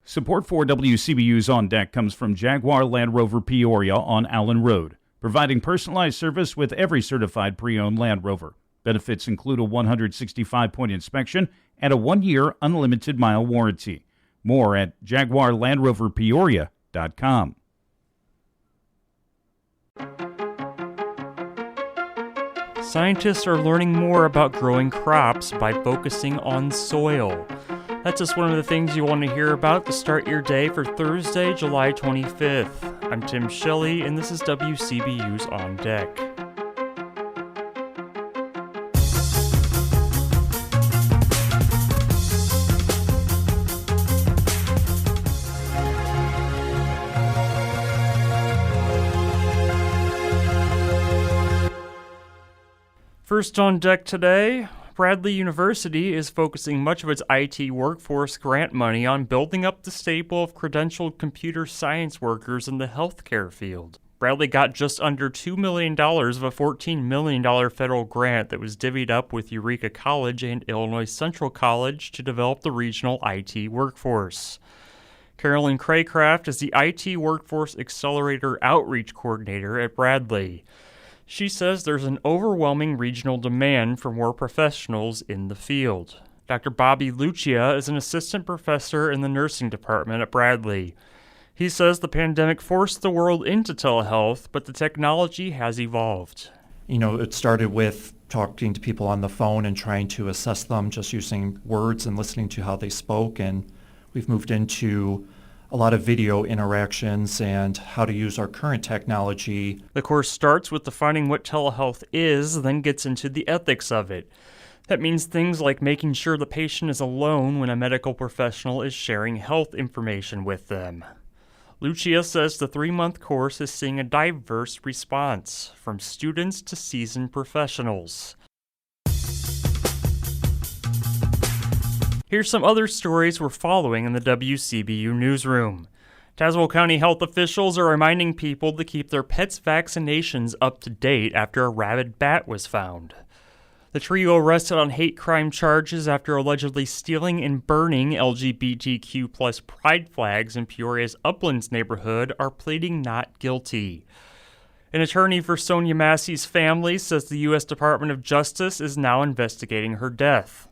Support for WCBU's On Deck comes from Jaguar Land Rover Peoria on Allen Road, providing personalized service with every certified pre-owned Land Rover. Benefits include a 165-point inspection and a 1-year unlimited mile warranty. More at jaguarlandroverpeoria.com. Scientists are learning more about growing crops by focusing on soil. That's just one of the things you want to hear about to start your day for Thursday, July 25th. I'm Tim Shelley, and this is WCBU's On Deck. First on deck today, Bradley University is focusing much of its IT workforce grant money on building up the stable of credentialed computer science workers in the healthcare field. Bradley got just under $2 million of a $14 million federal grant that was divvied up with Eureka College and Illinois Central College to develop the regional IT workforce. Carolyn Craycraft is the IT Workforce Accelerator Outreach Coordinator at Bradley. She says there's an overwhelming regional demand for more professionals in the field. Dr. Bobby Lucia is an assistant professor in the nursing department at Bradley. He says the pandemic forced the world into telehealth, but the technology has evolved. It started with talking to people on the phone and trying to assess them just using words and listening to how they spoke, and we've moved into a lot of video interactions and how to use our current technology. The course starts with defining what telehealth is, then gets into the ethics of it. That means things like making sure the patient is alone when a medical professional is sharing health information with them. Lucia says the 3-month course is seeing a diverse response, from students to seasoned professionals. Here's some other stories we're following in the WCBU newsroom. Tazewell County health officials are reminding people to keep their pets' vaccinations up to date after a rabid bat was found. The trio arrested on hate crime charges after allegedly stealing and burning LGBTQ+ pride flags in Peoria's Uplands neighborhood are pleading not guilty. An attorney for Sonia Massey's family says the U.S. Department of Justice is now investigating her death.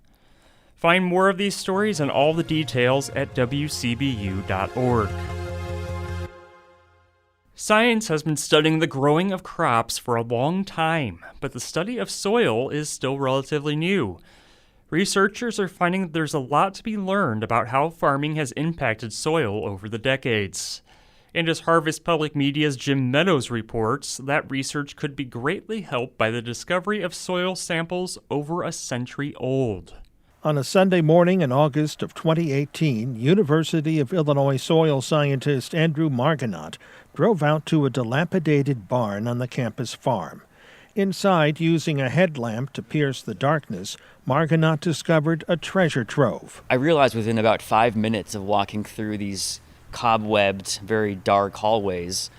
Find more of these stories and all the details at WCBU.org. Science has been studying the growing of crops for a long time, but the study of soil is still relatively new. Researchers are finding that there's a lot to be learned about how farming has impacted soil over the decades. And as Harvest Public Media's Jim Meadows reports, that research could be greatly helped by the discovery of soil samples over a century old. On a Sunday morning in August of 2018, University of Illinois soil scientist Andrew Margonaut drove out to a dilapidated barn on the campus farm. Inside, using a headlamp to pierce the darkness, Margonaut discovered a treasure trove. I realized within about 5 minutes of walking through these cobwebbed, very dark hallways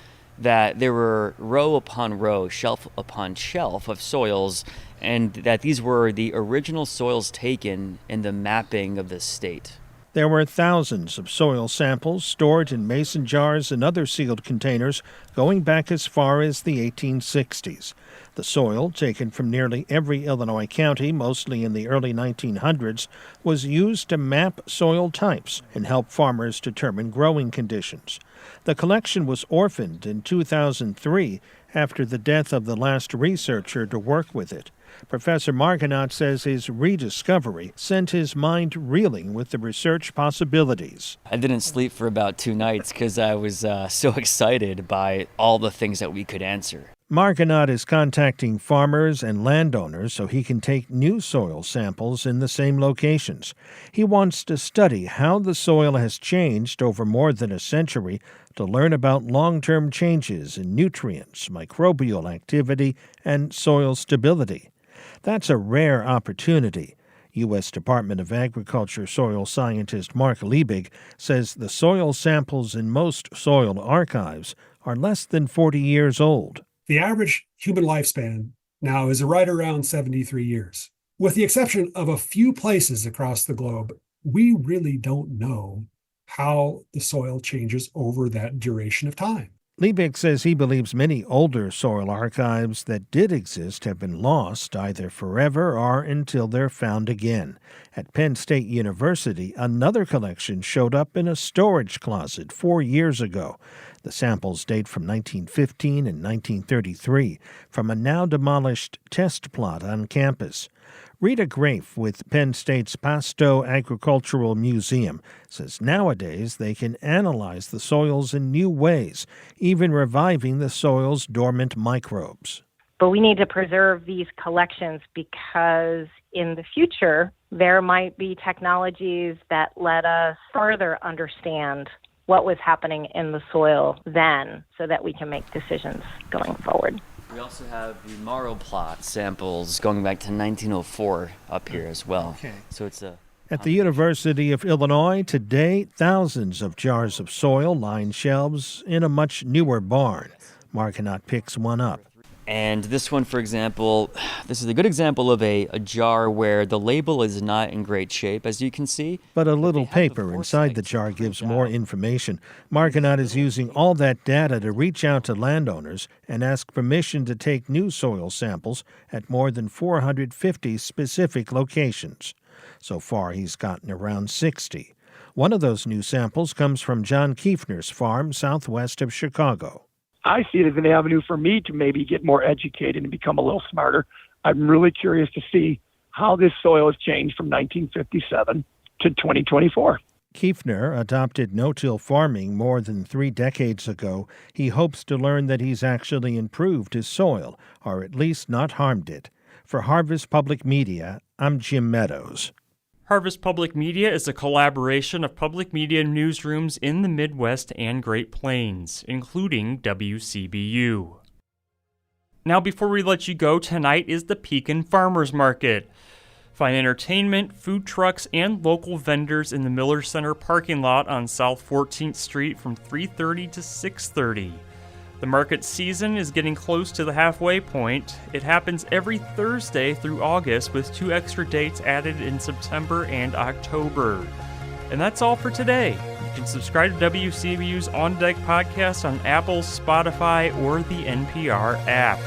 that there were row upon row, shelf upon shelf of soils, and that these were the original soils taken in the mapping of the state. There were thousands of soil samples stored in mason jars and other sealed containers going back as far as the 1860s. The soil, taken from nearly every Illinois county, mostly in the early 1900s, was used to map soil types and help farmers determine growing conditions. The collection was orphaned in 2003 after the death of the last researcher to work with it. Professor Margonaut says his rediscovery sent his mind reeling with the research possibilities. I didn't sleep for about 2 nights because I was so excited by all the things that we could answer. Margonaut is contacting farmers and landowners so he can take new soil samples in the same locations. He wants to study how the soil has changed over more than a century to learn about long-term changes in nutrients, microbial activity, and soil stability. That's a rare opportunity. U.S. Department of Agriculture soil scientist Mark Liebig says the soil samples in most soil archives are less than 40 years old. The average human lifespan now is right around 73 years. With the exception of a few places across the globe, we really don't know how the soil changes over that duration of time. Liebig says he believes many older soil archives that did exist have been lost either forever or until they're found again. At Penn State University, another collection showed up in a storage closet 4 years ago. The samples date from 1915 and 1933 from a now-demolished test plot on campus. Rita Grafe with Penn State's Pasto Agricultural Museum says nowadays they can analyze the soils in new ways, even reviving the soil's dormant microbes. But we need to preserve these collections because in the future, there might be technologies that let us further understand what was happening in the soil then so that we can make decisions going forward. We also have the Marl plot samples going back to 1904 up here as well. Okay. So it's a At the University of Illinois, today, thousands of jars of soil line shelves in a much newer barn. Markinaut picks one up. And this one, for example, this is a good example of a jar where the label is not in great shape, as you can see. But a little paper inside the jar gives more information. Markinaut is using all that data to reach out to landowners and ask permission to take new soil samples at more than 450 specific locations. So far, he's gotten around 60. One of those new samples comes from John Kiefner's farm southwest of Chicago. I see it as an avenue for me to maybe get more educated and become a little smarter. I'm really curious to see how this soil has changed from 1957 to 2024. Kiefner adopted no-till farming more than 3 decades ago. He hopes to learn that he's actually improved his soil, or at least not harmed it. For Harvest Public Media, I'm Jim Meadows. Harvest Public Media is a collaboration of public media newsrooms in the Midwest and Great Plains, including WCBU. Now, before we let you go, tonight is the Pekin Farmers Market. Find entertainment, food trucks, and local vendors in the Miller Center parking lot on South 14th Street from 3:30 to 6:30. The market season is getting close to the halfway point. It happens every Thursday through August with 2 extra dates added in September and October. And that's all for today. You can subscribe to WCBU's On Deck podcast on Apple, Spotify, or the NPR app.